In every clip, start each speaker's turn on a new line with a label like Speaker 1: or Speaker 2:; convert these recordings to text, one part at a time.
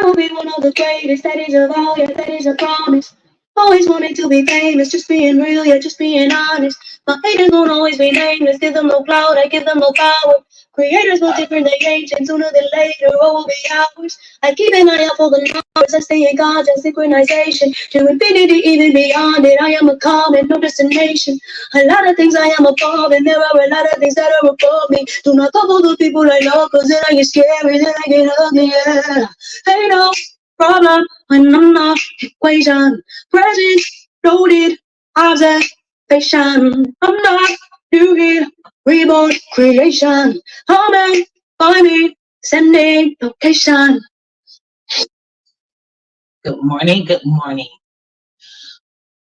Speaker 1: will be one of the greatest, that is a vow, yeah, that is a promise. Always wanted to be famous, just being real, yeah, just being honest. My haters won't always be nameless, give them no clout, I give them no power. Creators will different, they ancient, sooner than later, what will be ours? I keep an eye out for the numbers, I stay in God's and synchronization. To infinity, even beyond it, I am a calm and no destination. A lot of things I am above, and there are a lot of things that are above me. Do not couple the people I love, cause then I get scary, then I get ugly, yeah. Hey, no problem when I'm not equation. Present, loaded, observation. I'm not new here, reborn creation. Amen, by me, sending location. Good morning, good morning.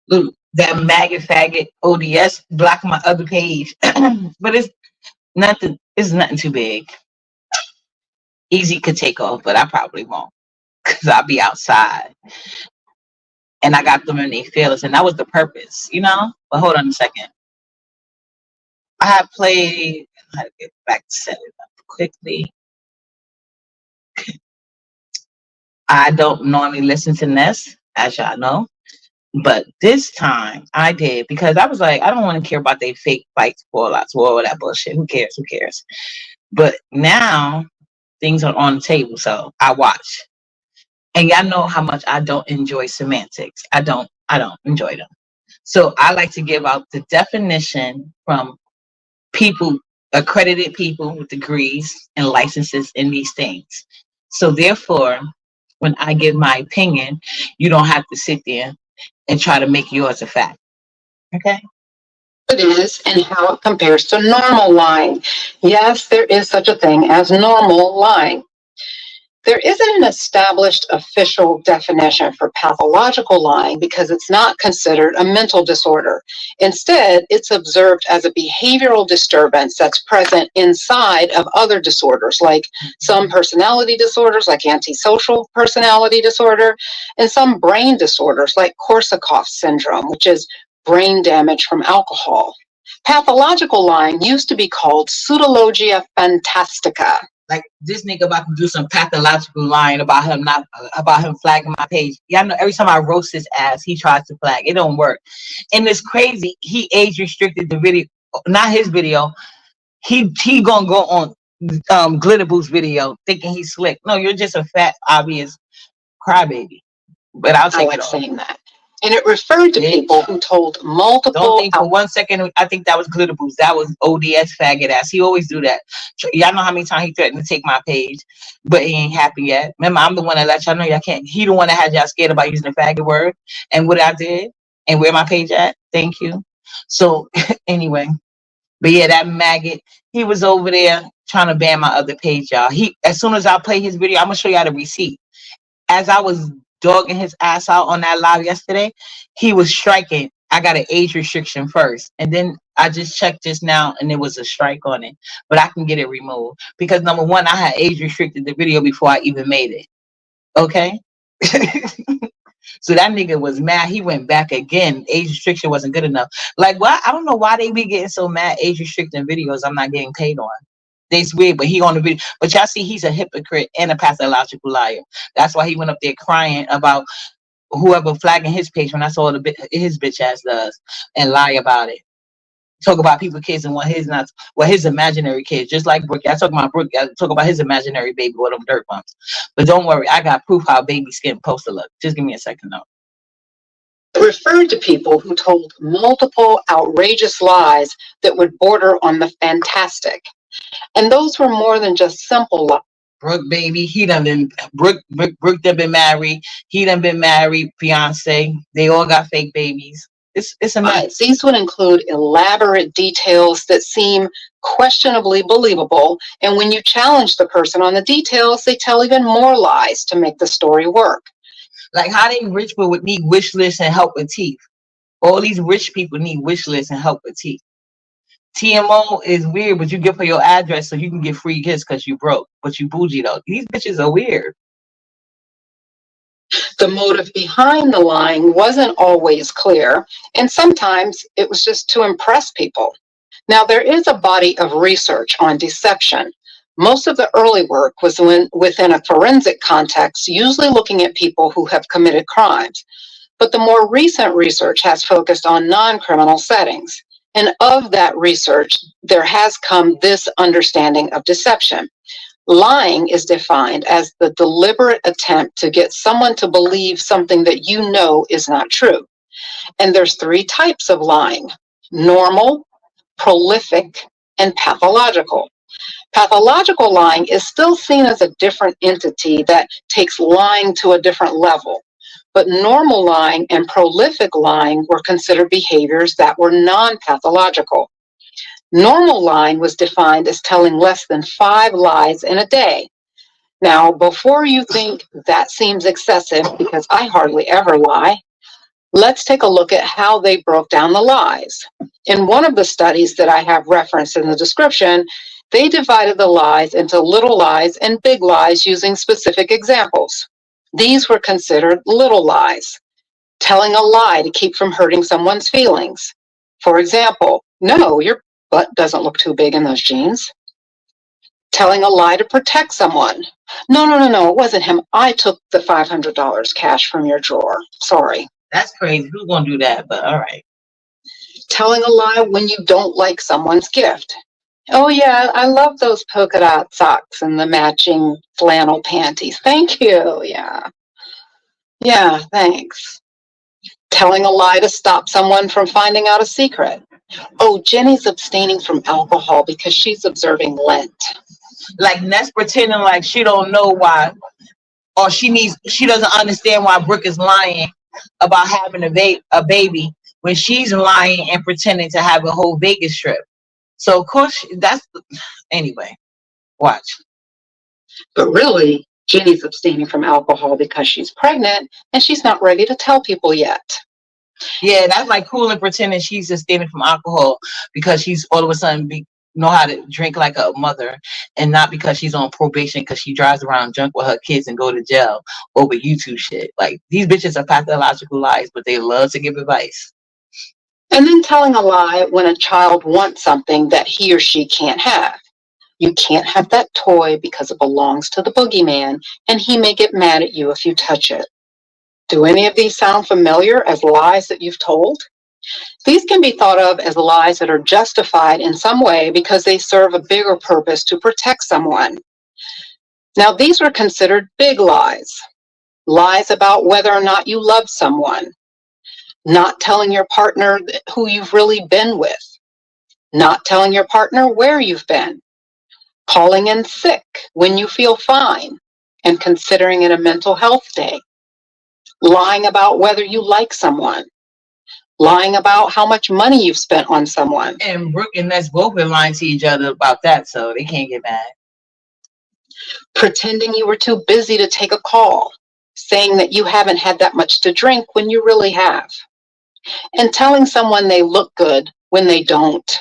Speaker 1: Look, that maggot faggot ODS blocked my other page. But it's nothing too big. Easy could take off, but I probably won't. Because I'll be outside. And I got them in their feelings, and that was the purpose, you know? But hold on a second. I have played, I had to get back to set it up quickly. I don't normally listen to Ness, as y'all know. But this time I did, because I was like, I don't want to care about their fake fights, fallouts, all that bullshit. Who cares? Who cares? But now things are on the table, so I watch. And y'all know how much I don't enjoy semantics. I don't enjoy them. So I like to give out the definition from people, accredited people with degrees and licenses in these things. So therefore, when I give my opinion, you don't have to sit there and try to make yours a fact. Okay?
Speaker 2: It is and how it compares to normal lying. Yes, there is such a thing as normal lying. There isn't an established official definition for pathological lying because it's not considered a mental disorder. Instead, it's observed as a behavioral disturbance that's present inside of other disorders, like some personality disorders, like antisocial personality disorder, and some brain disorders, like Korsakoff syndrome, which is brain damage from alcohol. Pathological lying used to be called pseudologia fantastica.
Speaker 1: Like this nigga about to do some pathological lying about him flagging my page. Y'all know every time I roast his ass, he tries to flag. It don't work. And it's crazy. He age restricted the video, not his video. He gonna go on Glitter Boost video thinking he's slick. No, you're just a fat, obvious crybaby. But I'll take it off.
Speaker 2: Saying that. And it referred to people who told multiple...
Speaker 1: Don't think for 1 second, I think that was Glitter Boost. That was ODS faggot ass. He always do that. Y'all know how many times he threatened to take my page, but he ain't happy yet. Remember, I'm the one that let y'all know y'all can't. He the one that had y'all scared about using the faggot word. And what I did, and where my page at. Thank you. So, anyway. But yeah, that maggot, he was over there trying to ban my other page, y'all. As soon as I play his video, I'm going to show y'all the receipt. As I was dogging his ass out on that live yesterday, he was striking. I got an age restriction first, and then I just checked just now and there was a strike on it, but I can get it removed because number one, I had age restricted the video before I even made it. Okay. So that nigga was mad. He went back again. Age restriction wasn't good enough. Like, what? I don't know why they be getting so mad age restricting videos I'm not getting paid on. It's weird, but he on the video. But y'all see, he's a hypocrite and a pathological liar. That's why he went up there crying about whoever flagging his page when I saw his bitch ass does and lie about it. Talk about people's kids and his imaginary kids, just like Brooke. I talk about Brooke. I talk about his imaginary baby with them dirt bumps. But don't worry, I got proof how baby skin supposed to look. Just give me a second though.
Speaker 2: It referred to people who told multiple outrageous lies that would border on the fantastic. And those were more than just simple lies.
Speaker 1: Brooke, baby, Brooke done been married. He done been married, fiance. They all got fake babies. It's a mess.
Speaker 2: These would include elaborate details that seem questionably believable. And when you challenge the person on the details, they tell even more lies to make the story work.
Speaker 1: Like how they rich people would need wish lists and help with teeth. All these rich people need wish lists and help with teeth. TMO is weird, but you give her your address so you can get free gifts because you broke, but you bougie though. These bitches are weird.
Speaker 2: The motive behind the lying wasn't always clear, and sometimes it was just to impress people. Now, there is a body of research on deception, Most of the early work was within a forensic context, usually looking at people who have committed crimes. But the more recent research has focused on non-criminal settings. And of that research, there has come this understanding of deception. Lying is defined as the deliberate attempt to get someone to believe something that you know is not true. And there's 3 types of lying: normal, prolific, and pathological. Pathological lying is still seen as a different entity that takes lying to a different level. But normal lying and prolific lying were considered behaviors that were non-pathological. Normal lying was defined as telling less than 5 lies in a day. Now, before you think that seems excessive, because I hardly ever lie, let's take a look at how they broke down the lies. In one of the studies that I have referenced in the description, they divided the lies into little lies and big lies using specific examples. These were considered little lies, telling a lie to keep from hurting someone's feelings. For example, no, your butt doesn't look too big in those jeans. Telling a lie to protect someone. No, it wasn't him. I took the $500 cash from your drawer. Sorry.
Speaker 1: That's crazy. Who's gonna do that? But all right.
Speaker 2: Telling a lie when you don't like someone's gift. Oh yeah, I love those polka dot socks and the matching flannel panties. Thank you. Yeah, thanks. Telling a lie to stop someone from finding out a secret. Oh, Jenny's abstaining from alcohol because she's observing Lent.
Speaker 1: Like Ness pretending like she don't know why, or she doesn't understand why Brooke is lying about having a baby when she's lying and pretending to have a whole Vegas trip. So of course anyway, watch.
Speaker 2: But really, Jenny's abstaining from alcohol because she's pregnant and she's not ready to tell people yet.
Speaker 1: Yeah, that's like cool and pretending she's abstaining from alcohol because she's all of a sudden know how to drink like a mother, and not because she's on probation because she drives around drunk with her kids and go to jail over YouTube shit. Like, these bitches are pathological lies, but they love to give advice.
Speaker 2: And then telling a lie when a child wants something that he or she can't have. You can't have that toy because it belongs to the boogeyman, and he may get mad at you if you touch it. Do any of these sound familiar as lies that you've told? These can be thought of as lies that are justified in some way because they serve a bigger purpose to protect someone. Now, these were considered big lies. Lies about whether or not you love someone. Not telling your partner who you've really been with. Not telling your partner where you've been. Calling in sick when you feel fine and considering it a mental health day. Lying about whether you like someone. Lying about how much money you've spent on someone.
Speaker 1: And Brooke and Ness both been lying to each other about that, so they can't get mad.
Speaker 2: Pretending you were too busy to take a call. Saying that you haven't had that much to drink when you really have. And telling someone they look good when they don't.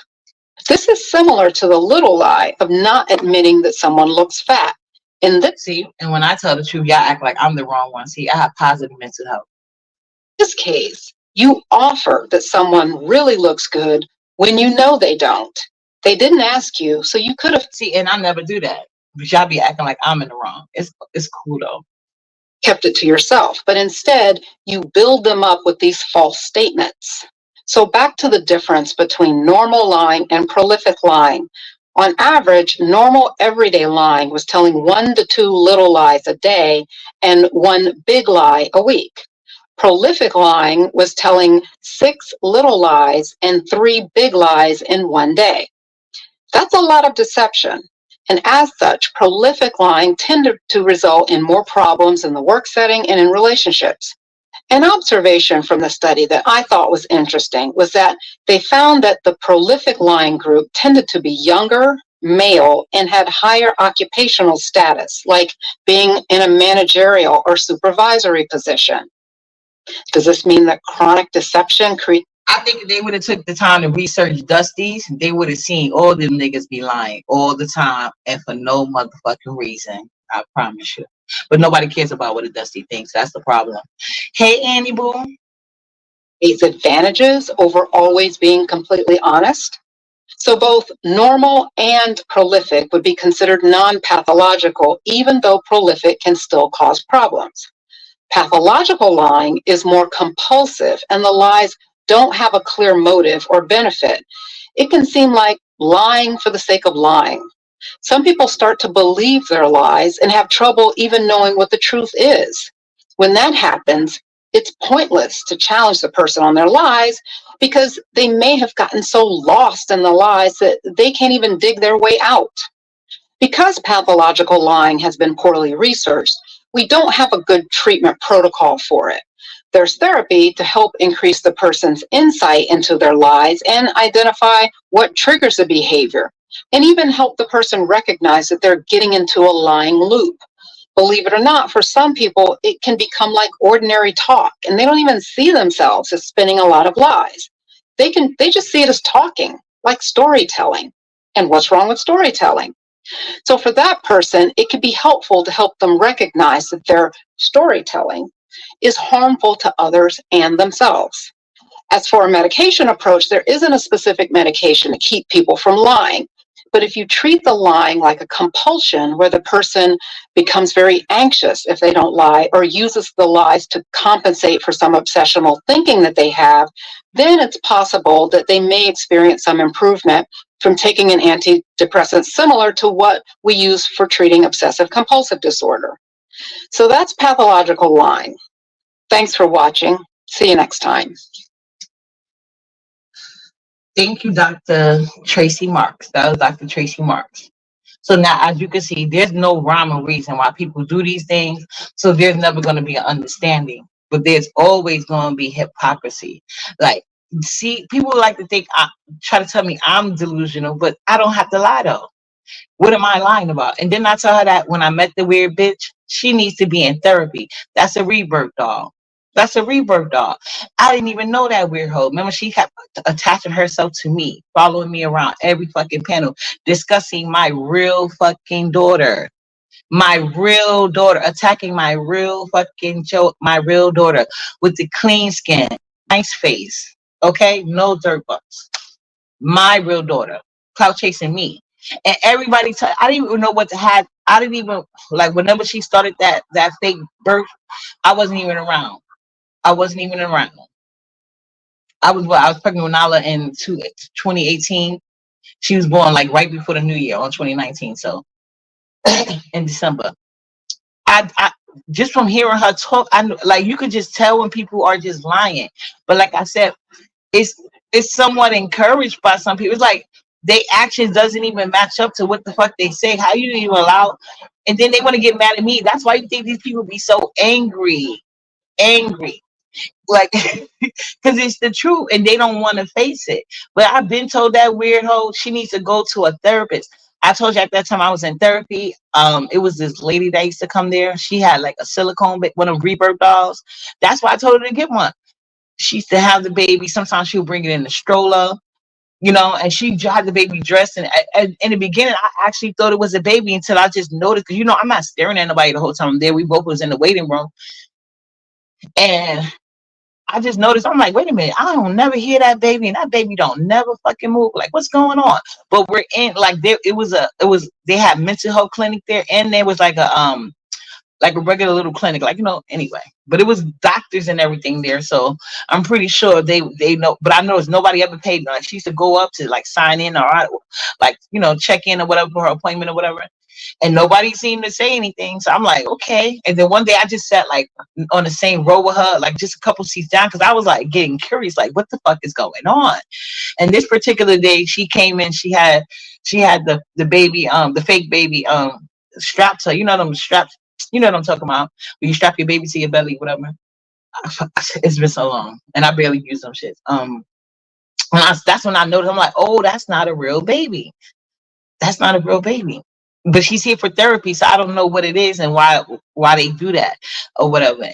Speaker 2: This is similar to the little lie of not admitting that someone looks fat. And
Speaker 1: when I tell the truth, y'all act like I'm the wrong one. See, I have positive mental health.
Speaker 2: In this case, you offer that someone really looks good when you know they don't. They didn't ask you, so you could have.
Speaker 1: See, and I never do that. But y'all be acting like I'm in the wrong. It's cool though.
Speaker 2: Kept it to yourself, but instead you build them up with these false statements. So back to the difference between normal lying and prolific lying. On average, normal everyday lying was telling 1 to 2 little lies a day and 1 big lie a week. Prolific lying was telling 6 little lies and 3 big lies in 1 day. That's a lot of deception. And as such, prolific lying tended to result in more problems in the work setting and in relationships. An observation from the study that I thought was interesting was that they found that the prolific lying group tended to be younger, male, and had higher occupational status, like being in a managerial or supervisory position. Does this mean that chronic deception
Speaker 1: I think if they would have took the time to research Dusties, they would have seen all them niggas be lying all the time and for no motherfucking reason. I promise you. But nobody cares about what a Dusty thinks. That's the problem. Hey, Annie Boo.
Speaker 2: These advantages over always being completely honest? So both normal and prolific would be considered non-pathological, even though prolific can still cause problems. Pathological lying is more compulsive, and the lies don't have a clear motive or benefit. It can seem like lying for the sake of lying. Some people start to believe their lies and have trouble even knowing what the truth is. When that happens, it's pointless to challenge the person on their lies because they may have gotten so lost in the lies that they can't even dig their way out. Because pathological lying has been poorly researched, we don't have a good treatment protocol for it. There's therapy to help increase the person's insight into their lies and identify what triggers the behavior, and even help the person recognize that they're getting into a lying loop. Believe it or not, for some people, it can become like ordinary talk, and they don't even see themselves as spinning a lot of lies. They just see it as talking, like storytelling. And what's wrong with storytelling? So for that person, it could be helpful to help them recognize that their storytelling is harmful to others and themselves. As for a medication approach, there isn't a specific medication to keep people from lying. But if you treat the lying like a compulsion, where the person becomes very anxious if they don't lie, or uses the lies to compensate for some obsessional thinking that they have, then it's possible that they may experience some improvement from taking an antidepressant similar to what we use for treating obsessive compulsive disorder. So that's pathological lying. Thanks for watching. See you next time.
Speaker 1: Thank you, Dr. Tracy Marks. That was Dr. Tracy Marks. So now, as you can see, there's no rhyme or reason why people do these things. So there's never going to be an understanding, but there's always going to be hypocrisy. Like, see, people like to think, try to tell me I'm delusional, but I don't have to lie though. What am I lying about? And then I tell her that when I met the weird bitch, she needs to be in therapy. That's a rebirth doll. That's a rebirth doll. I didn't even know that weird hoe. Remember, she kept attaching herself to me, following me around every fucking panel, discussing my real fucking daughter. My real daughter, attacking my real fucking my real daughter with the clean skin, nice face. Okay? No dirt bucks. My real daughter. Clout chasing me. And everybody, I didn't even know what to have. I didn't even, like, whenever she started that fake birth, I wasn't even around. I wasn't even around. I was pregnant with Nala in 2018. She was born like right before the new year on 2019. So in December. I just from hearing her talk, I like you could just tell when people are just lying. But like I said, it's somewhat encouraged by some people. It's like their actions doesn't even match up to what the fuck they say. How you even allow, and then they want to get mad at me. That's why you think these people be so angry, like because it's the truth and they don't want to face it. But I've been told that weird hoe she needs to go to a therapist. I told you at that time I was in therapy. It was this lady that used to come there. She had like a silicone, one of rebirth dolls. That's why I told her to get one. She used to have the baby. Sometimes she would bring it in the stroller, and she had the baby dressed. And in the beginning, I actually thought it was a baby until I just noticed, because I'm not staring at nobody the whole time I'm there. We both was in the waiting room, and I just noticed, I'm like, wait a minute, I don't never hear that baby, and that baby don't never fucking move. Like, what's going on? But we're in, like, they had mental health clinic there, and there was like a regular little clinic, anyway. But it was doctors and everything there, so I'm pretty sure they know. But I know it's nobody ever paid me. Like, she used to go up to like sign in or like check in or whatever for her appointment or whatever. And nobody seemed to say anything. So I'm like, okay. And then one day I just sat like on the same row with her, like just a couple seats down, because I was like getting curious, like what the fuck is going on? And this particular day she came in, she had the baby, the fake baby strapped to her. Them straps, you know what I'm talking about, when you strap your baby to your belly, whatever. It's been so long and I barely use them shits. That's when I noticed, I'm like, oh, that's not a real baby. That's not a real baby. But she's here for therapy, so I don't know what it is and why they do that or whatever.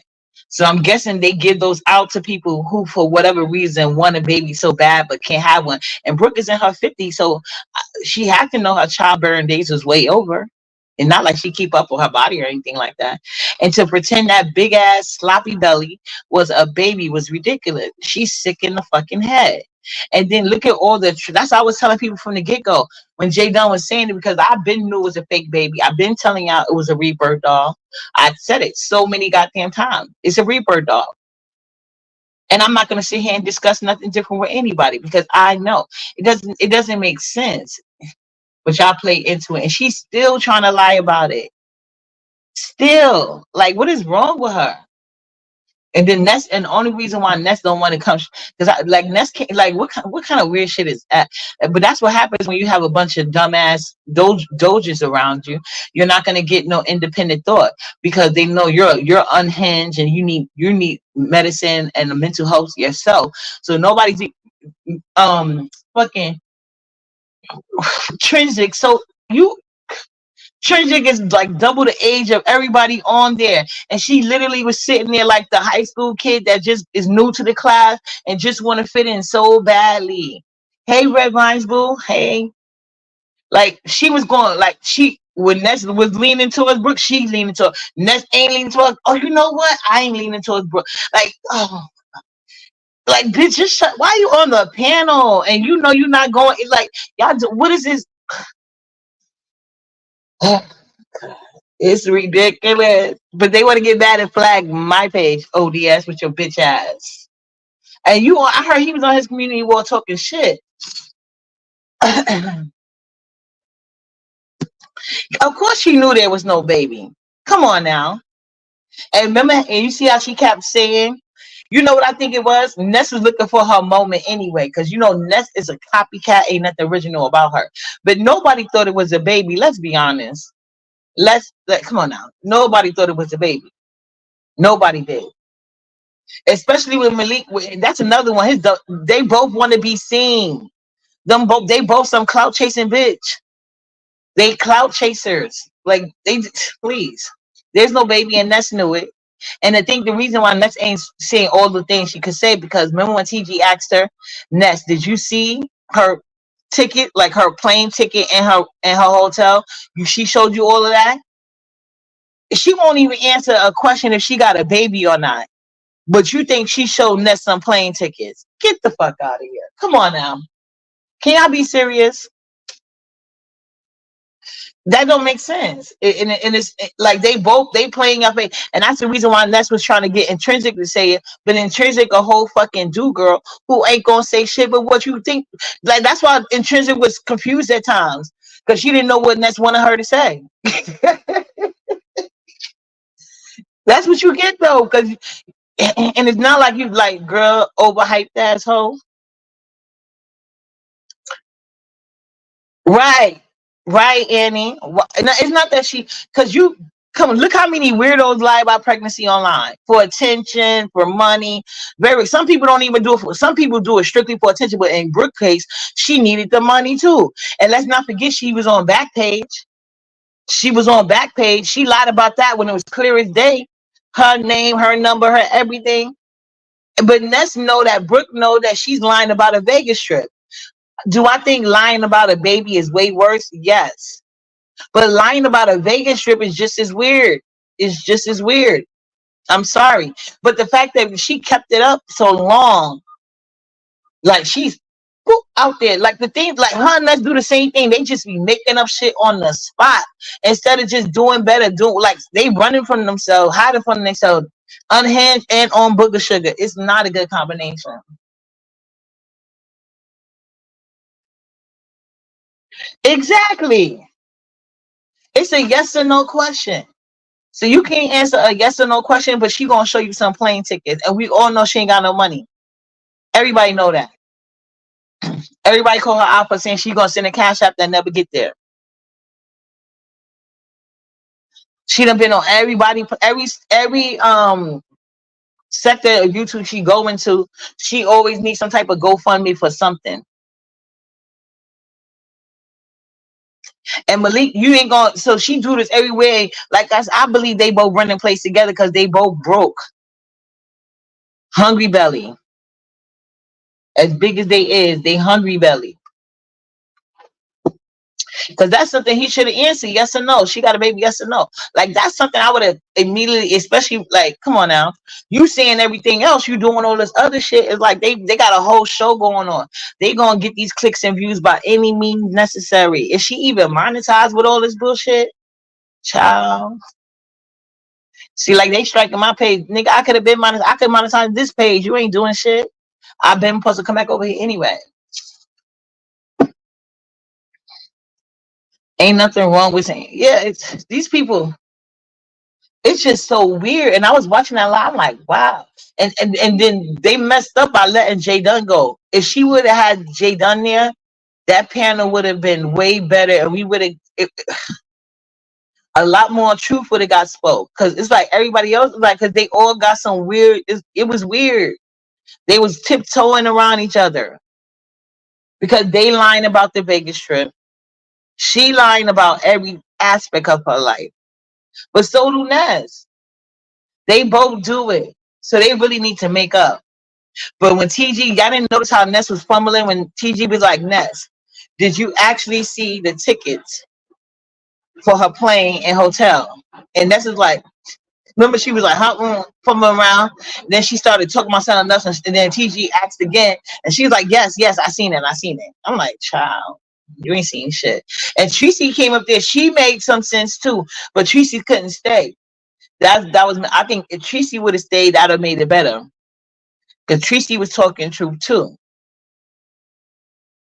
Speaker 1: So I'm guessing they give those out to people who, for whatever reason, want a baby so bad but can't have one. And Brooke is in her 50s, so she had to know her childbearing days was way over. And not like she keep up with her body or anything like that. And to pretend that big ass sloppy belly was a baby was ridiculous. She's sick in the fucking head. And then look at all the. That's what I was telling people from the get go when Jay Dunn was saying it, because I've been knew it was a fake baby. I've been telling y'all it was a rebirth doll. I said it so many goddamn times. It's a rebirth doll. And I'm not gonna sit here and discuss nothing different with anybody because I know it doesn't make sense. But y'all play into it. And she's still trying to lie about it. Still. Like, what is wrong with her? And then Ness, and the only reason why Ness don't want to come, because like Ness can't, like what kind of weird shit is that? But that's what happens when you have a bunch of dumbass doges around you. You're not gonna get no independent thought because they know you're unhinged and you need medicine and the mental health yourself. So nobody's fucking intrinsic. So you Trinjic is like double the age of everybody on there. And she literally was sitting there like the high school kid that just is new to the class and just want to fit in so badly. Hey, Red Vines Boo. Hey. Like she was going, like when Ness was leaning towards Brooke, she leaning towards Ness ain't leaning towards, oh, you know what? I ain't leaning towards Brooke. Like, oh, like bitch, just shut, why are you on the panel? And you know you're not going, it's like, y'all, what is this? It's ridiculous. But they want to get mad and flag my page, ODS, with your bitch ass. And I heard he was on his community wall talking shit. Of course she knew there was no baby. Come on now. And remember, and you see how she kept saying, you know what I think it was? Ness was looking for her moment anyway, because you know Ness is a copycat, ain't nothing original about her. But nobody thought it was a baby. Let's be honest. Come on now. Nobody thought it was a baby. Nobody did. Especially with Malik. That's another one. They both want to be seen. They both some clout chasing bitch. They clout chasers. Like please. There's no baby and Ness knew it. And I think the reason why Ness ain't saying all the things she could say, because remember when TG asked her, Ness, did you see her ticket, like her plane ticket and her hotel? She showed you all of that? She won't even answer a question if she got a baby or not. But you think she showed Ness some plane tickets? Get the fuck out of here. Come on now. Can y'all be serious? That don't make sense. And it's like they playing up it. And that's the reason why Ness was trying to get Intrinsic to say it. But Intrinsic a whole fucking girl who ain't gonna say shit but what you think. Like that's why Intrinsic was confused at times. Because she didn't know what Ness wanted her to say. That's what you get though. Because and it's not like you like, girl, overhyped asshole. Right, Annie. It's not that because you come on, look how many weirdos lie about pregnancy online for attention, for money. Some people don't even do it some people do it strictly for attention, but in Brooke's case, she needed the money too. And let's not forget she was on Backpage. She was on Backpage. She lied about that when it was clear as day. Her name, her number, her everything. But Ness know that Brooke know that she's lying about a Vegas trip. Do I think lying about a baby is way worse? Yes. But lying about a Vegas trip is just as weird. It's just as weird. I'm sorry. But the fact that she kept it up so long, like she's out there, like the thing, like her and Ness do the same thing. They just be making up shit on the spot instead of just doing better. Like they running from themselves, hiding from themselves, unhinged and on booger sugar. It's not a good combination. Exactly. It's a yes or no question. So you can't answer a yes or no question, but she gonna show you some plane tickets, and we all know she ain't got no money. Everybody know that. Everybody call her out for saying she gonna send a cash app that never get there. She done been on every sector of YouTube she go into. She always needs some type of GoFundMe for something. And Malik, you ain't gonna. So she do this everywhere. Like I believe they both running place together because they both broke. Hungry belly. As big as they hungry belly. Because that's something he should have answered, yes or no. She got a baby, yes or no. Like that's something I would have immediately, especially like, come on now. You saying everything else, you doing all this other shit. It's like they got a whole show going on. They gonna get these clicks and views by any means necessary. Is she even monetized with all this bullshit? Child. See, like they striking my page. Nigga, I could have been monetized. I could monetize this page. You ain't doing shit. I've been supposed to come back over here anyway. Ain't nothing wrong with saying, yeah, it's these people, it's just so weird. And I was watching that live, I'm like, wow. And then they messed up by letting Jay Dunn go. If she would have had Jay Dunn there, that panel would have been way better, and we would have a lot more truth would have got spoke. Because it's like everybody else, like, because they all got some weird. It was weird. They was tiptoeing around each other because they lying about the Vegas trip. She lying about every aspect of her life, but so do Ness. They both do it, so they really need to make up. But when TG, y'all didn't notice how Ness was fumbling when TG was like, Ness, did you actually see the tickets for her plane and hotel? And Ness is like, remember she was like, fumbling around. Then she started talking about something else, and then TG asked again, and she was like, yes, I seen it. I'm like, child, you ain't seen shit. And Tracy came up there. She made some sense too, but Tracy couldn't stay. That was, I think if Tracy would have stayed, that'd have made it better. Because Tracy was talking truth too.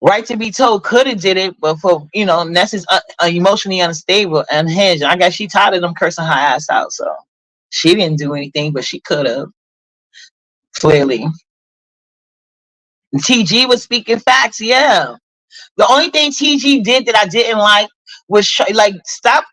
Speaker 1: Right to be told could have did it, but for Ness is emotionally unstable and unhinged. I guess she tired of them cursing her ass out, so she didn't do anything, but she could have. Clearly, TG was speaking facts. Yeah, the only thing TG did that I didn't like was like, stop.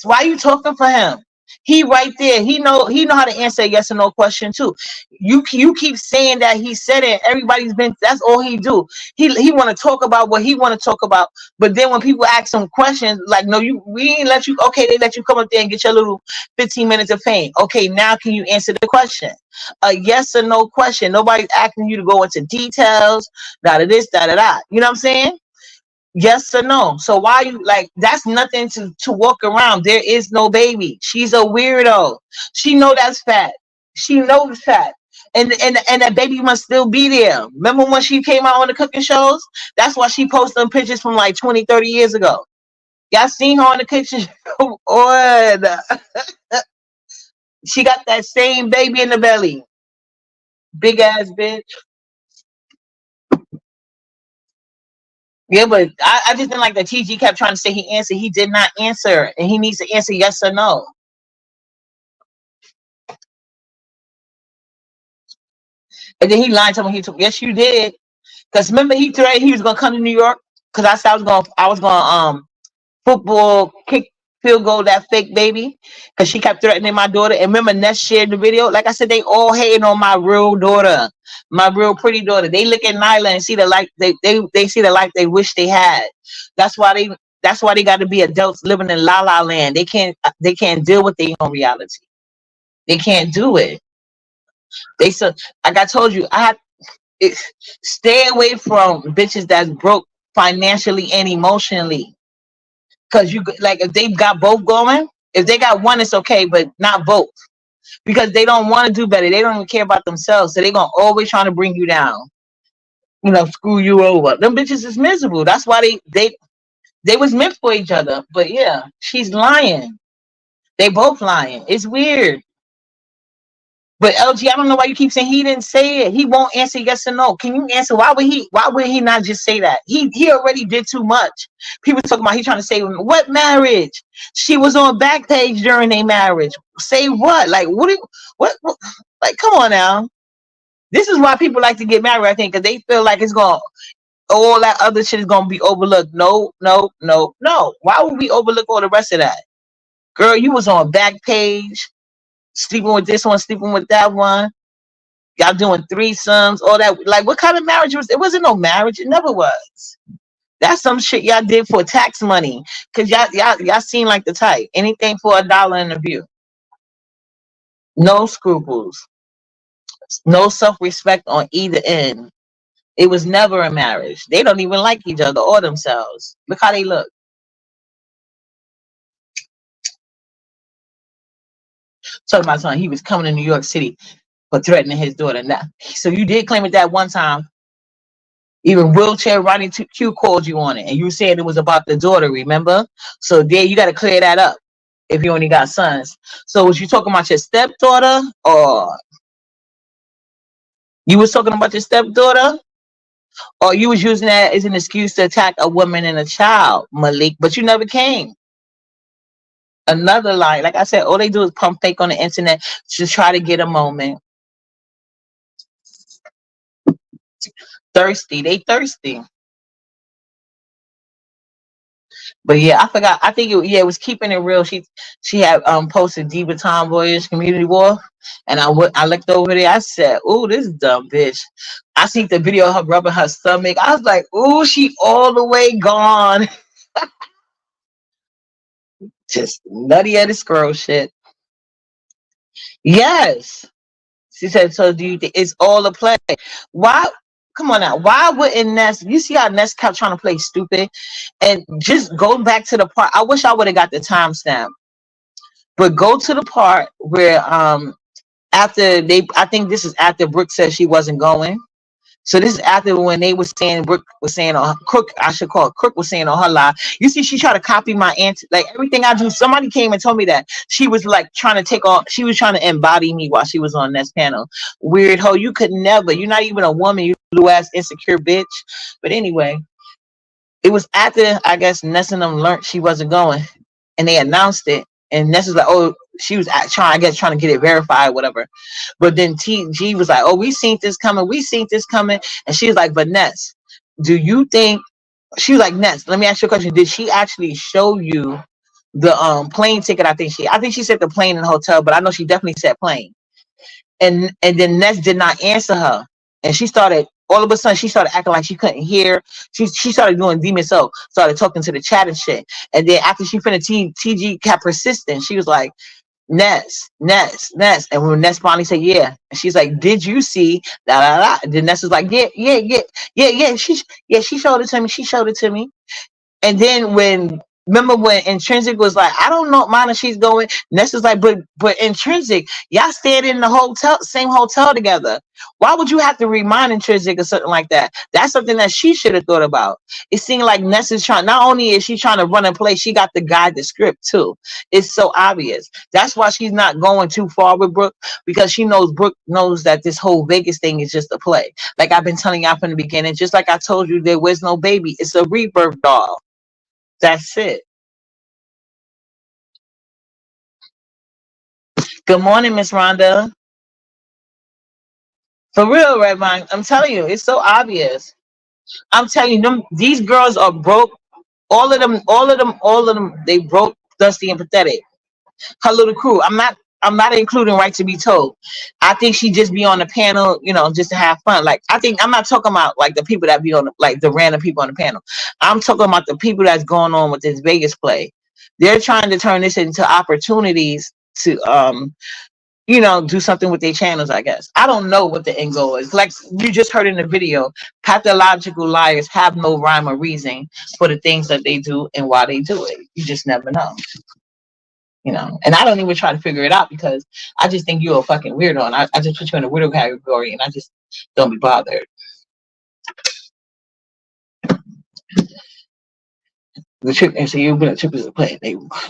Speaker 1: Why are you talking for him? He right there. He know how to answer a yes or no question too. You keep saying that he said it. Everybody's been. That's all he do. He want to talk about what he want to talk about. But then when people ask him questions, like, no, we ain't let you. Okay, they let you come up there and get your little 15 minutes of fame. Okay, now can you answer the question? A yes or no question. Nobody's asking you to go into details. Da this, da. You know what I'm saying? Yes or no. So why you like, that's nothing to walk around. There is no baby. She's a weirdo. She know that's fat. She knows fat. And that baby must still be there. Remember when she came out on the cooking shows? That's why she posted them pictures from like 20, 30 years ago. Y'all seen her on the kitchen show? She got that same baby in the belly. Big ass bitch. Yeah, but I just didn't like that TG kept trying to say he answered. He did not answer, and he needs to answer yes or no. And then he lied to me. He took, yes, you did. Because remember, he threatened he was gonna come to New York. Because I said I was gonna football kick field goal that fake baby. Because she kept threatening my daughter. And remember, Ness shared the video. Like I said, they all hating on my real daughter, my real pretty daughter. They look at Nyla and see the life they see the life they wish they had. That's why they got to be adults living in La La Land. They can't deal with their own reality. They can't do it. They said, like I told you, stay away from bitches that's broke financially and emotionally. Cause you like, if they've got both going, if they got one, it's okay, but not both. Because they don't want to do better. They don't even care about themselves. So they're gonna always trying to bring you down. Screw you over. Them bitches is miserable. That's why they was meant for each other. But yeah, she's lying. They both lying. It's weird. But LG, I don't know why you keep saying he didn't say it. He won't answer yes or no. Can you answer? Why would he not just say that? He already did too much. People talking about he trying to say what marriage? She was on Backpage during a marriage. Say what? Like what like come on now. This is why people like to get married, I think, because they feel like it's going all that other shit is gonna be overlooked. No. Why would we overlook all the rest of that? Girl, you was on Backpage. Sleeping with this one, sleeping with that one. Y'all doing threesomes, all that. Like, what kind of marriage was it? Wasn't no marriage. It never was. That's some shit y'all did for tax money. Cause y'all seem like the type. Anything for $1 in a view. No scruples. No self-respect on either end. It was never a marriage. They don't even like each other or themselves. Look how they look. Talking about something, he was coming to New York City for threatening his daughter. Now, so you did claim it that one time. Even wheelchair Ronnie Q called you on it, and you said it was about the daughter. Remember? So there, you got to clear that up. If you only got sons, so was you talking about your stepdaughter, or you was talking about your stepdaughter, or you was using that as an excuse to attack a woman and a child, Malik? But you never came. Another lie. Like I said, all they do is pump fake on the internet to try to get a moment. Thirsty. They thirsty. But yeah, I forgot. I think it was keeping it real. She had posted Diva Tomboyish Community War, and I looked over there. I said, "Ooh, this dumb bitch." I seen the video of her rubbing her stomach. I was like, "Ooh, she all the way gone." Just nutty at the squirrel shit. Yes. She said, so do you think it's all a play? Why? Come on now. Why wouldn't Ness? You see how Ness kept trying to play stupid? And just go back to the part. I wish I would have got the timestamp. But go to the part where after I think this is after Brooke said she wasn't going. So this is after when they was saying, Brooke was saying, on Crook, I should call it, Crook was saying on her live. You see, she tried to copy my answer. Like everything I do, somebody came and told me that. She was like trying to take on, she was trying to embody me while she was on this panel. Weird hoe, you could never, you're not even a woman, you little ass insecure bitch. But anyway, it was after, I guess, Ness and them learned she wasn't going. And they announced it. And Ness was like, oh, she was trying to get it verified, whatever. But then TG was like, oh, we seen this coming. And she was like, but Ness, do you think, she was like, Ness, let me ask you a question. Did she actually show you the plane ticket? I think she said the plane and hotel, but I know she definitely said plane. And then Ness did not answer her. And she started, all of a sudden, she started acting like she couldn't hear. She started doing demon so, started talking to the chat and shit. And then after she finished, TG kept persistent. She was like, Ness. And when Ness finally said, yeah. And she's like, did you see that? And then Ness was like, yeah. She showed it to me. And then remember when Intrinsic was like, I don't know, Mana, she's going. Ness is like, but Intrinsic, y'all stayed in the same hotel together. Why would you have to remind Intrinsic or something like that? That's something that she should have thought about. It seemed like Ness is trying, not only is she trying to run a play, she got to guide the script too. It's so obvious. That's why she's not going too far with Brooke, because Brooke knows that this whole Vegas thing is just a play. Like I've been telling y'all from the beginning, just like I told you, there was no baby. It's a rebirth doll. That's it. Good morning, Miss Rhonda. For real, Redvine. I'm telling you, it's so obvious. I'm telling you, these girls are broke. All of them, they broke, dusty, and pathetic. Her little crew. I'm not including Right to Be Told. I think she just be on the panel, just to have fun. Like I'm not talking about like the people that be on like the random people on the panel. I'm talking about the people that's going on with this Vegas play. They're trying to turn this into opportunities to do something with their channels, I guess. I don't know what the end goal is. Like you just heard in the video, pathological liars have no rhyme or reason for the things that they do and why they do it. You just never know. And I don't even try to figure it out because I just think you're a fucking weirdo, and I just put you in the weirdo category, and I just don't be bothered. The trip, and so you've been a trip as a play.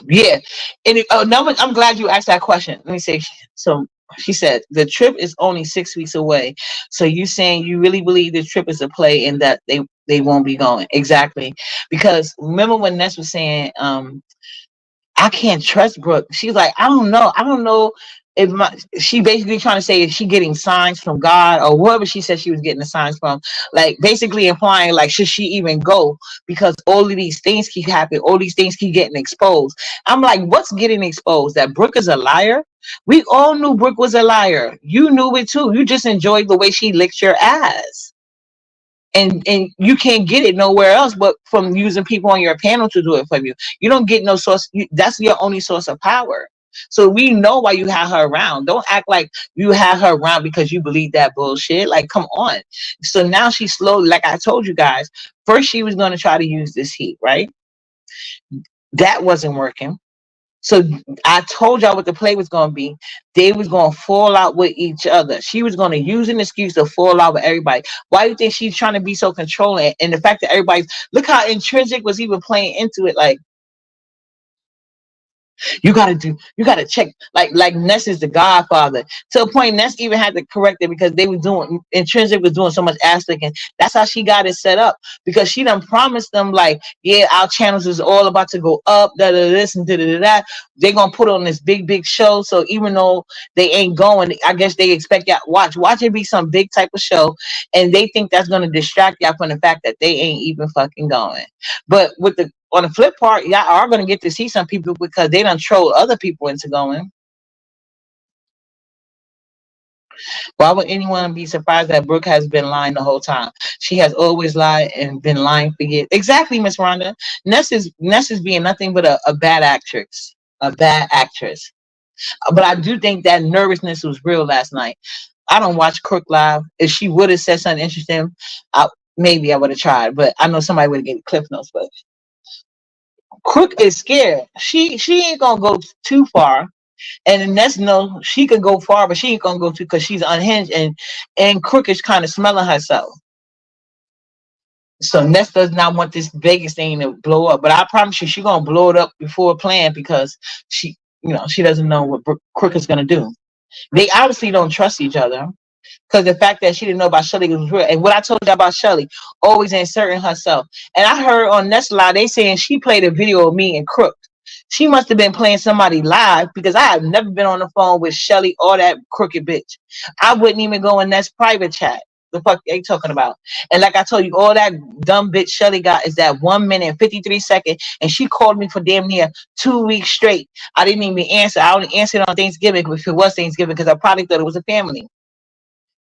Speaker 1: Yeah. And I'm glad you asked that question. Let me say, so she said the trip is only 6 weeks away. So you saying you really believe the trip is a play and that they won't be going? Exactly. Because remember when Ness was saying, I can't trust Brooke. She's like, I don't know if she basically trying to say, is she getting signs from God or whoever she said she was getting the signs from? Like basically implying like, should she even go? Because all of these things keep happening. All these things keep getting exposed. I'm like, what's getting exposed? That Brooke is a liar? We all knew Brooke was a liar. You knew it too. You just enjoyed the way she licked your ass. And you can't get it nowhere else but from using people on your panel to do it for you. You don't get no source. That's your only source of power. So we know why you have her around. Don't act like you have her around because you believe that bullshit. Like, come on. So now she's slowly, like I told you guys, first she was going to try to use this heat, right? That wasn't working. So I told y'all what the play was gonna be. They was gonna fall out with each other. She was gonna use an excuse to fall out with everybody. Why do you think she's trying to be so controlling? And the fact that everybody's look how Intrinsic was even playing into it, like you gotta check, like Ness is the godfather. To a point Ness even had to correct it because they were doing Intrinsic was doing so much ass licking. That's how she got it set up, because she done promised them like, yeah, our channels is all about to go up, da da this and da da da. They're gonna put on this big show. So even though they ain't going, I guess they expect y'all watch it be some big type of show, and they think that's gonna distract y'all from the fact that they ain't even fucking going. But with the on the flip part, y'all are going to get to see some people because they done troll other people into going. Why would anyone be surprised that Brooke has been lying the whole time? She has always lied and been lying for years. Exactly, Miss Rhonda. Ness is being nothing but a bad actress. A bad actress. But I do think that nervousness was real last night. I don't watch Crook live. If she would have said something interesting, maybe I would have tried. But I know somebody would have given Cliff Notes. But Crook is scared. She ain't gonna go too far, and Ness no, she could go far, but she ain't gonna go too because she's unhinged, and Crook is kind of smelling herself. So Ness does not want this Vegas thing to blow up, but I promise you, she's gonna blow it up before planned because she doesn't know what Crook is gonna do. They obviously don't trust each other. Because the fact that she didn't know about Shelly was real. And what I told you about Shelly, always inserting herself. And I heard on Nest Live, they saying she played a video of me and Crook. She must have been playing somebody live because I have never been on the phone with Shelly or that crooked bitch. I wouldn't even go in Nest private chat. The fuck they talking about? And like I told you, all that dumb bitch Shelly got is that 1 minute and 53 seconds. And she called me for damn near 2 weeks straight. I didn't even answer. I only answered on Thanksgiving if it was Thanksgiving because I probably thought it was a family.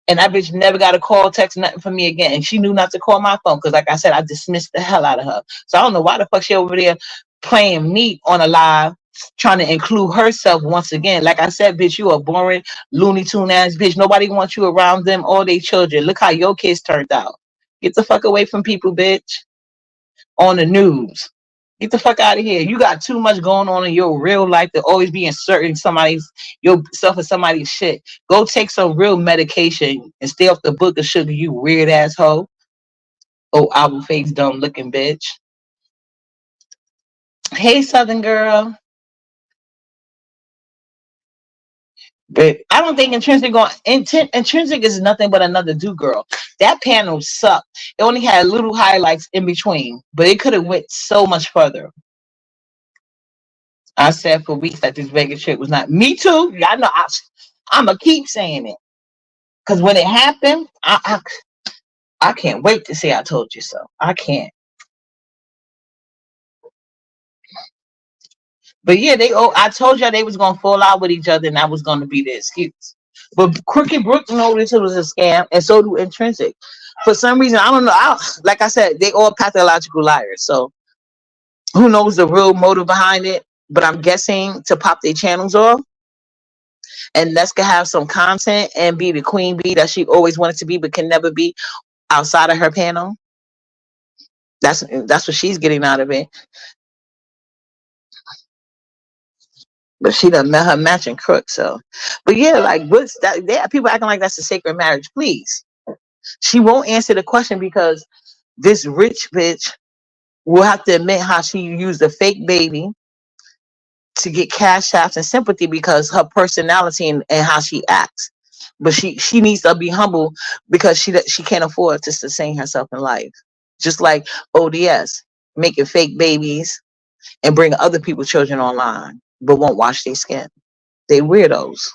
Speaker 1: And that bitch never got a call, text, nothing from me again. And she knew not to call my phone because, like I said, I dismissed the hell out of her. So I don't know why the fuck she over there playing me on a live, trying to include herself once again. Like I said, bitch, you a boring Looney Tune ass bitch. Nobody wants you around them or their children. Look how your kids turned out. Get the fuck away from people, bitch. On the news. Get the fuck out of here. You got too much going on in your real life to always be inserting yourself in somebody's shit. Go take some real medication and stay off the book of sugar, you weird asshole. Oh, owl face dumb looking bitch. Hey, Southern girl. But I don't think Intrinsic is nothing but another do girl. That panel sucked. It only had little highlights in between, but it could have went so much further. I said for weeks that this Vegas trip was not. Me too. Y'all know I'm gonna keep saying it because when it happened, I can't wait to say I told you so. I can't. But yeah, I told y'all they was gonna fall out with each other, and that was gonna be the excuse. But Crooked Brooke noticed it was a scam, and so do Intrinsic. For some reason, I don't know. Like I said, they all pathological liars. So who knows the real motive behind it? But I'm guessing to pop their channels off. And Ness can have some content and be the queen bee that she always wanted to be, but can never be outside of her panel. That's what she's getting out of it. But she done met her matching crook. So, but yeah, like what's that? There people acting like that's a sacred marriage. Please, she won't answer the question because this rich bitch will have to admit how she used a fake baby to get cash apps and sympathy because her personality and how she acts. But she needs to be humble because she can't afford to sustain herself in life. Just like ODS, making fake babies and bring other people's children online, but won't wash their skin. They weirdos.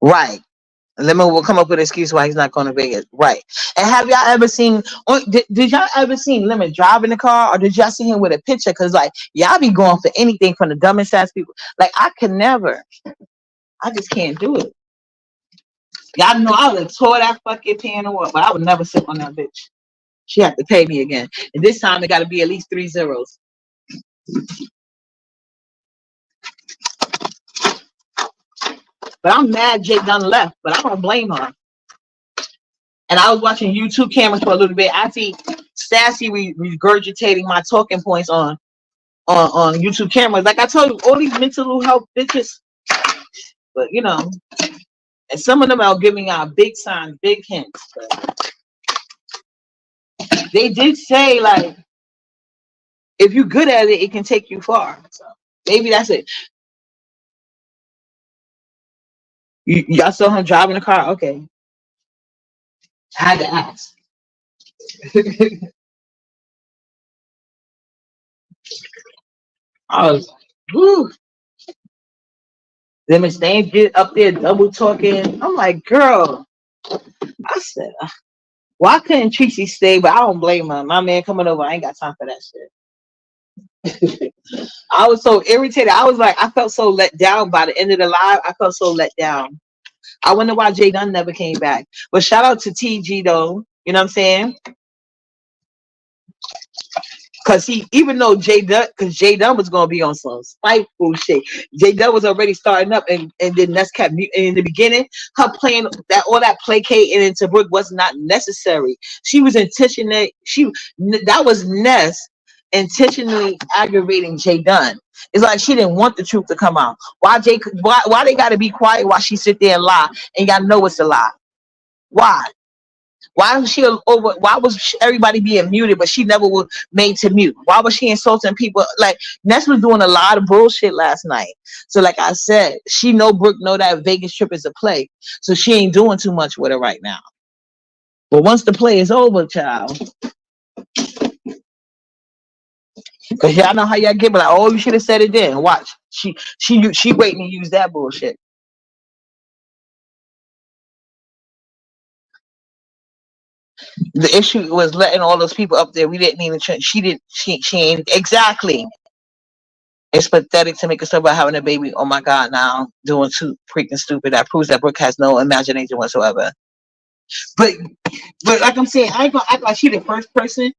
Speaker 1: Right. Lemon will come up with an excuse why he's not going to Vegas. Right. And have y'all ever seen, did y'all ever seen Lemon drive in the car, or did y'all see him with a picture? Because like y'all be going for anything from the dumbest ass people. Like I could never. I just can't do it. Y'all know I would have tore that fucking panel up, but I would never sit on that bitch. She had to pay me again. And this time it got to be at least 3 zeros. But I'm mad Jake done left, but I don't blame her. And I was watching YouTube cameras for a little bit. I see Sassy regurgitating my talking points on on YouTube cameras. Like I told you, all these mental health bitches. But you know, and some of them are giving out big signs, big hints. But they did say like, if you're good at it, it can take you far. So maybe that's it. Y'all saw him driving the car. Okay, I had to ask. I was like, whew. Them and Stan get up there double talking. I'm like, girl. I said, why couldn't Tracy stay? But I don't blame her. My man coming over, I ain't got time for that shit. I was so irritated. I was like, I felt so let down by the end of the live. I felt so let down. I wonder why Jay Dunn never came back. But shout out to TG though. You know what I'm saying? Cause he, even though Jay Dunn was gonna be on some spiteful shit. Jay Dunn was already starting up, and then Ness kept in the beginning. Her playing that all that placating into Brooke was not necessary. She was intentionally that was Ness intentionally aggravating Jay Dunn. It's like she didn't want the truth to come out. Why they gotta be quiet while she sit there and lie, and y'all know it's a lie? Why? Why was she over? Why was everybody being muted, but she never was made to mute? Why was she insulting people? Like Ness was doing a lot of bullshit last night. So, like I said, she know Brooke know that Vegas trip is a play, so she ain't doing too much with her right now. But once the play is over, child, because y'all know how y'all get, but like, oh, you should have said it then. Watch, she waiting to use that bullshit. The issue was letting all those people up there. We didn't even. She ain't exactly. It's pathetic to make a story about having a baby. Oh my God, now doing too freaking stupid. That proves that Brooke has no imagination whatsoever. But like I'm saying, I ain't gonna act like she the first person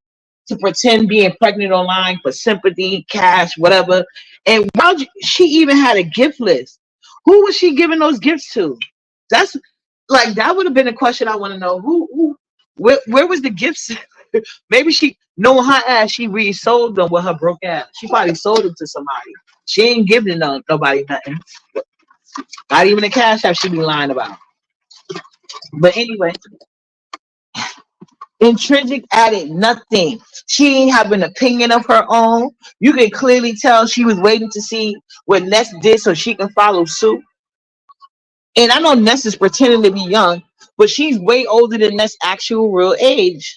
Speaker 1: to pretend being pregnant online for sympathy, cash, whatever. And why she even had a gift list? Who was she giving those gifts to? That's like that would have been a question I want to know. Where was the gifts? Maybe she, knowing her ass, she resold them with her broke ass. She probably sold them to somebody. She ain't giving nobody nothing. Not even the cash app she be lying about. But anyway, Intrinsic added nothing. She ain't have an opinion of her own. You can clearly tell she was waiting to see what Ness did so she can follow suit. And I know Ness is pretending to be young, but she's way older than Ness' actual real age.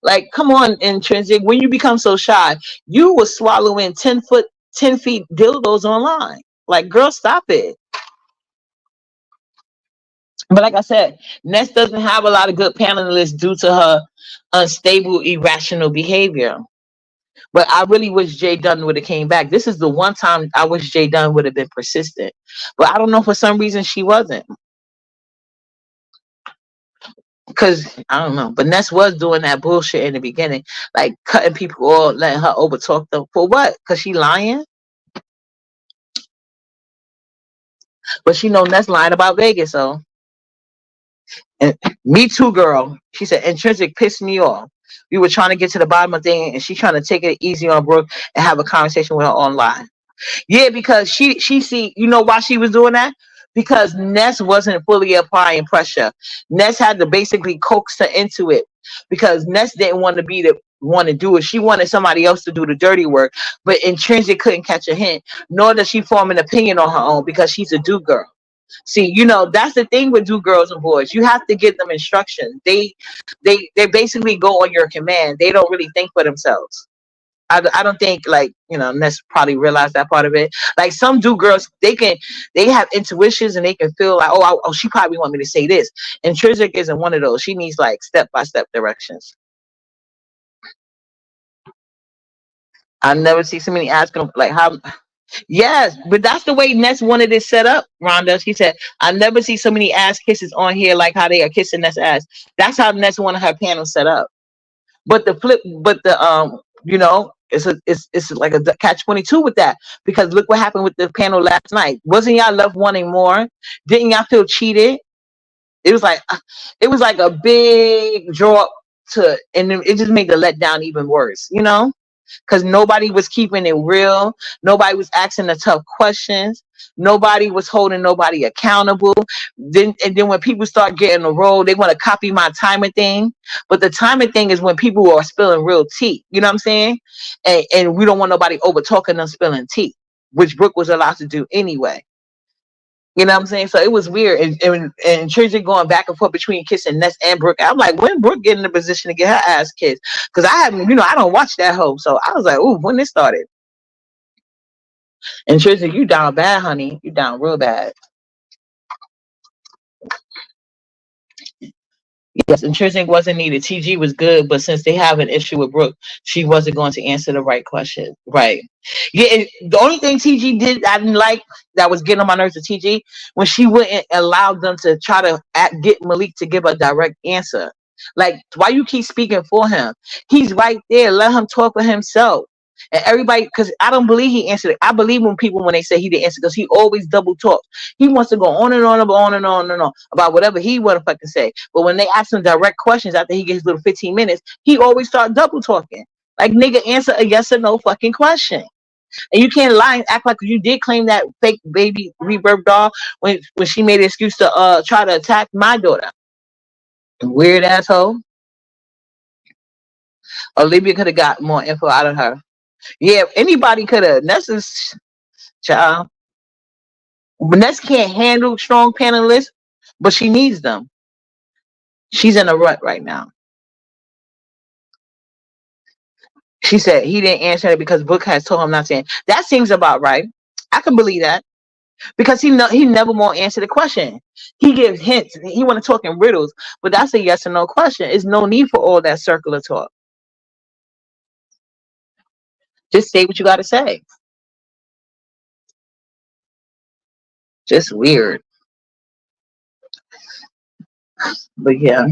Speaker 1: Like, come on, Intrinsic. When you become so shy, you will swallow in 10 feet dildos online. Like, girl, stop it. But like I said, Ness doesn't have a lot of good panelists due to her unstable, irrational behavior. But I really wish Jay Dunn would have came back. This is the one time I wish Jay Dunn would have been persistent. But I don't know, for some reason she wasn't. Because I don't know. But Ness was doing that bullshit in the beginning, like cutting people off, letting her overtalk them. For what? Because she lying? But she know Ness lying about Vegas, so. And me too, girl. She said Intrinsic pissed me off. We were trying to get to the bottom of things, and she's trying to take it easy on Brooke and have a conversation with her online. Yeah, because she see, you know why she was doing that? Because Ness wasn't fully applying pressure. Ness had to basically coax her into it because Ness didn't want to be the one to do it. She wanted somebody else to do the dirty work, but Intrinsic couldn't catch a hint, nor does she form an opinion on her own because she's a do girl. See, you know, that's the thing with do girls and boys. You have to give them instructions. They basically go on your command. They don't really think for themselves. I don't think, like, you know, Ness probably realized that part of it. Like some do girls, they have intuitions and they can feel like, oh, she probably want me to say this. And Intrinsic isn't one of those. She needs like step-by-step directions. I never see so many ask them like how. Yes, but that's the way Ness wanted it set up, Rhonda. She said, I never see so many ass kisses on here like how they are kissing Ness ass. That's how Ness wanted her panel set up. But you know, it's like a catch-22 with that, because look what happened with the panel last night. Wasn't y'all left wanting more? Didn't y'all feel cheated? It was like a big draw and it just made the letdown even worse, you know? because nobody was keeping it real. Nobody was asking the tough questions. Nobody was holding nobody accountable. Then when people start getting a role, they want to copy my timing thing. But the timing thing is when people are spilling real tea. You know what I'm saying? And we don't want nobody over talking them spilling tea, which Brooke was allowed to do anyway. You know what I'm saying? So it was weird. And Trisha going back and forth between kissing Ness and Brooke. I'm like, when Brooke get in the position to get her ass kissed? Because I haven't, I don't watch that hoe. So I was like, ooh, when this started. And Trisha, you down bad, honey. You down real bad. Yes, intrinsic wasn't needed. TG was good, but since they have an issue with Brooke, she wasn't going to answer the right question. Right. Yeah, and the only thing TG did I didn't like that was getting on my nerves to TG when she wouldn't allow them to try to get Malik to give a direct answer. Like, why you keep speaking for him? He's right there. Let him talk for himself. And everybody, because I don't believe he answered it. I believe when people when they say he didn't answer because he always double talks. He wants to go on and on and on and on and on about whatever he want to fucking say. But when they ask him direct questions after he gets his little 15 minutes, he always start double talking. Like, nigga, answer a yes or no fucking question. And you can't lie and act like you did claim that fake baby reverb doll when she made an excuse to try to attack my daughter. Weird asshole. Olivia could have got more info out of her. Yeah, anybody could have. Nessa's child. Ness can't handle strong panelists, but she needs them. She's in a rut right now. She said he didn't answer it because Book has told him not to. That seems about right. I can believe that because he never won't answer the question. He gives hints. He want to talk in riddles, but that's a yes or no question. There's no need for all that circular talk. Just say what you got to say. Just weird. But yeah,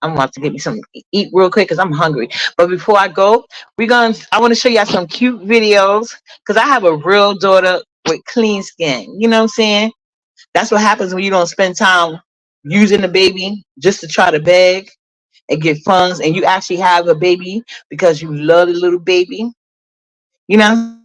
Speaker 1: I'm about to get me something to eat real quick because I'm hungry. But before I go, I want to show y'all some cute videos because I have a real daughter with clean skin. You know what I'm saying? That's what happens when you don't spend time using the baby just to try to beg and get funds, and you actually have a baby because you love the little baby. You know.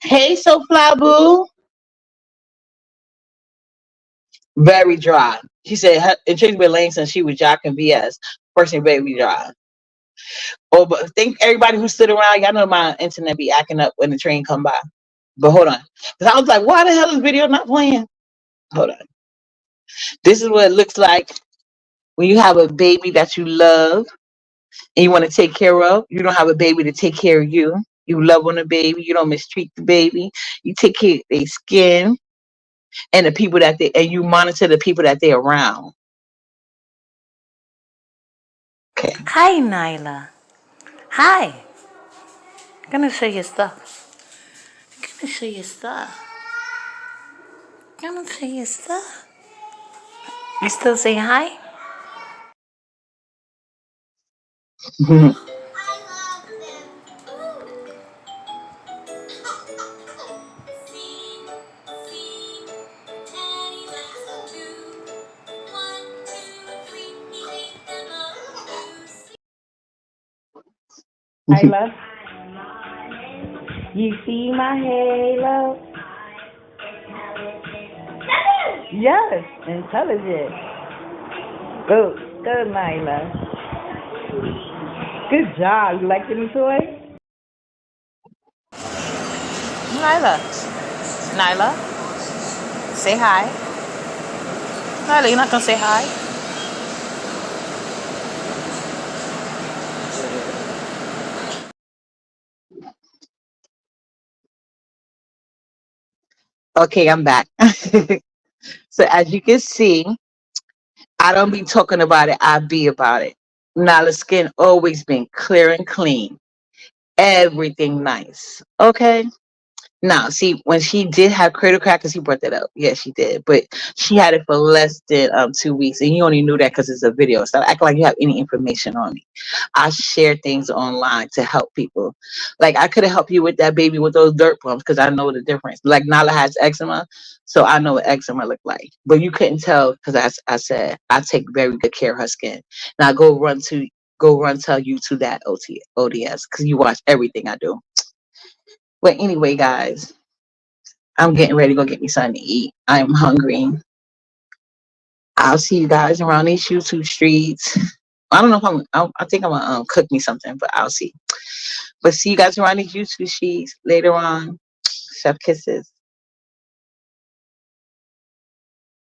Speaker 1: Hey, so fly boo. Very dry. She said, and she's been lame since she was jocking BS. Person very dry. Oh, but think everybody who stood around, y'all know my internet be acting up when the train come by. But hold on. Because I was like, why the hell is video not playing? Hold on. This is what it looks like when you have a baby that you love and you want to take care of. You don't have a baby to take care of you. You love on the baby. You don't mistreat the baby. You take care of their skin and the people and you monitor the people that they're around. Okay.
Speaker 3: Hi, Nyla. Hi. I'm gonna show you stuff. I'm gonna show you stuff. I'm gonna show you stuff. You still say hi? Hyla, you see my halo? Yes, intelligent. Good, Nyla. Good job. You like the new toy? Nyla. Nyla, say hi. Nyla, you're not gonna say hi?
Speaker 1: Okay, I'm back. So as you can see, I don't be talking about it, I be about it. Nala's skin always been clear and clean. Everything nice. Okay. Now, see, when she did have cradle crackers, he brought that up. Yes, she did. But she had it for less than 2 weeks, and you only knew that because it's a video. So act like you have any information on me. I share things online to help people. Like I could have helped you with that baby with those dirt bumps because I know the difference. Like Nala has eczema, so I know what eczema look like. But you couldn't tell because I said I take very good care of her skin. Now go run tell you to that ODS because you watch everything I do. But anyway, guys, I'm getting ready to go get me something to eat. I'm hungry. I'll see you guys around these YouTube streets. I don't know if I think I'm gonna cook me something, but I'll see. But see you guys around these YouTube streets later on. Chef kisses.